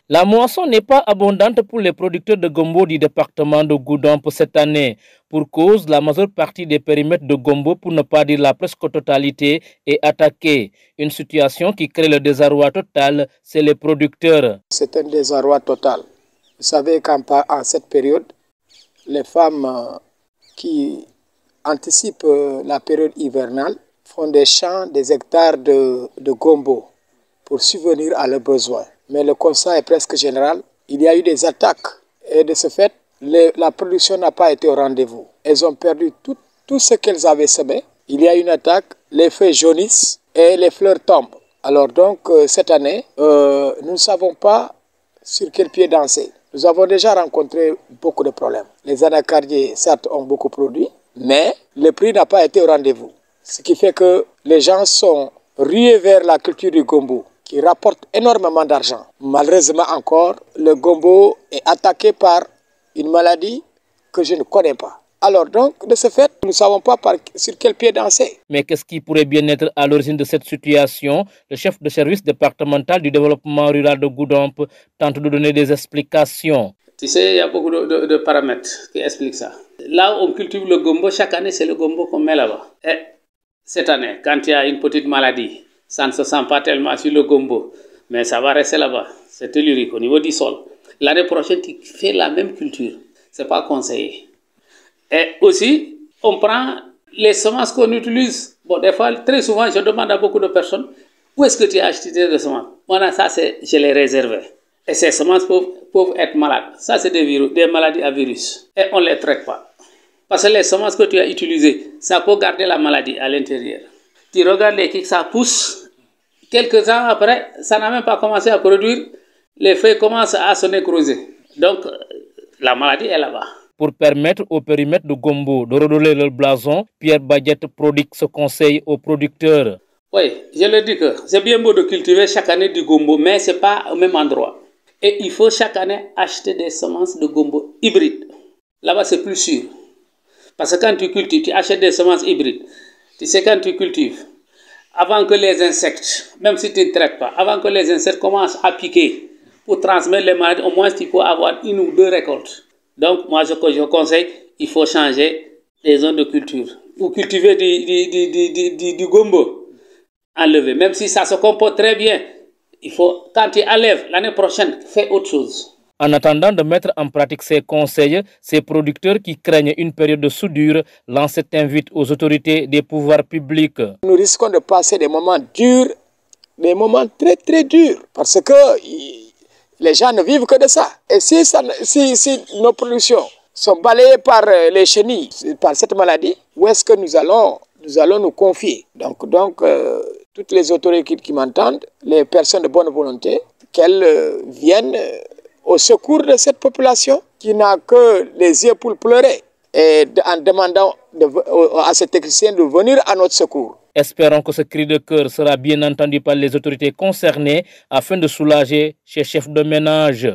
La moisson n'est pas abondante pour les producteurs de gombo du département de Goudomp cette année. Pour cause, la majeure partie des périmètres de gombo, pour ne pas dire la presque totalité, est attaquée. Une situation qui crée le désarroi total, c'est les producteurs. C'est un désarroi total. Vous savez qu'en cette période, les femmes qui anticipent la période hivernale font des champs, des hectares de gombo pour subvenir à leurs besoins. Mais le constat est presque général. Il y a eu des attaques et de ce fait, la production n'a pas été au rendez-vous. Elles ont perdu tout ce qu'elles avaient semé. Il y a une attaque, les feuilles jaunissent et les fleurs tombent. Alors donc, cette année, nous ne savons pas sur quel pied danser. Nous avons déjà rencontré beaucoup de problèmes. Les anacardiers, certes, ont beaucoup produit, mais le prix n'a pas été au rendez-vous. Ce qui fait que les gens sont rués vers la culture du gombo, qui rapporte énormément d'argent. Malheureusement encore, le gombo est attaqué par une maladie que je ne connais pas. Alors donc, de ce fait, nous ne savons pas sur quel pied danser. Mais qu'est-ce qui pourrait bien être à l'origine de cette situation? Le chef de service départemental du développement rural de Goudomp tente de donner des explications. Tu sais, il y a beaucoup de paramètres qui expliquent ça. Là où on cultive le gombo, chaque année, c'est le gombo qu'on met là-bas. Et cette année, quand il y a une petite maladie, ça ne se sent pas tellement sur le gombo, mais ça va rester là-bas. C'est tellurique au niveau du sol. L'année prochaine, tu fais la même culture. Ce n'est pas conseillé. Et aussi, on prend les semences qu'on utilise. Bon, des fois, très souvent, je demande à beaucoup de personnes, où est-ce que tu as acheté des semences? Voilà, ça, je les réservé. Et ces semences peuvent être malades. Ça, c'est des maladies à virus. Et on ne les traite pas. Parce que les semences que tu as utilisées, ça peut garder la maladie à l'intérieur. Tu regardes les kicks, ça pousse. Quelques ans après, ça n'a même pas commencé à produire. Les feuilles commencent à se nécroser. Donc, la maladie est là-bas. Pour permettre au périmètre de gombo de redorer le blason, Pierre Badjette prodigue ce conseil aux producteurs. Oui, je le dis que c'est bien beau de cultiver chaque année du gombo, mais ce n'est pas au même endroit. Et il faut chaque année acheter des semences de gombo hybrides. Là-bas, c'est plus sûr. Parce que quand tu cultives, tu achètes des semences hybrides. Tu sais, quand tu cultives, avant que les insectes, même si tu ne traites pas, avant que les insectes commencent à piquer pour transmettre les maladies, au moins tu peux avoir une ou deux récoltes. Donc, moi, je conseille, il faut changer les zones de culture. Ou cultiver du gombo, enlever. Même si ça se comporte très bien, il faut, quand tu enlèves l'année prochaine, fais autre chose. En attendant de mettre en pratique ces conseils, ces producteurs qui craignent une période de soudure lancent cette invite aux autorités des pouvoirs publics. Nous risquons de passer des moments durs, des moments très très durs, parce que les gens ne vivent que de ça. Et si nos productions sont balayées par les chenilles, par cette maladie, où est-ce que nous allons nous confier? Donc toutes les autorités qui m'entendent, les personnes de bonne volonté, qu'elles viennent au secours de cette population qui n'a que les yeux pour pleurer, et en demandant à cet technicien de venir à notre secours. Espérons que ce cri de cœur sera bien entendu par les autorités concernées afin de soulager ces chefs de ménage.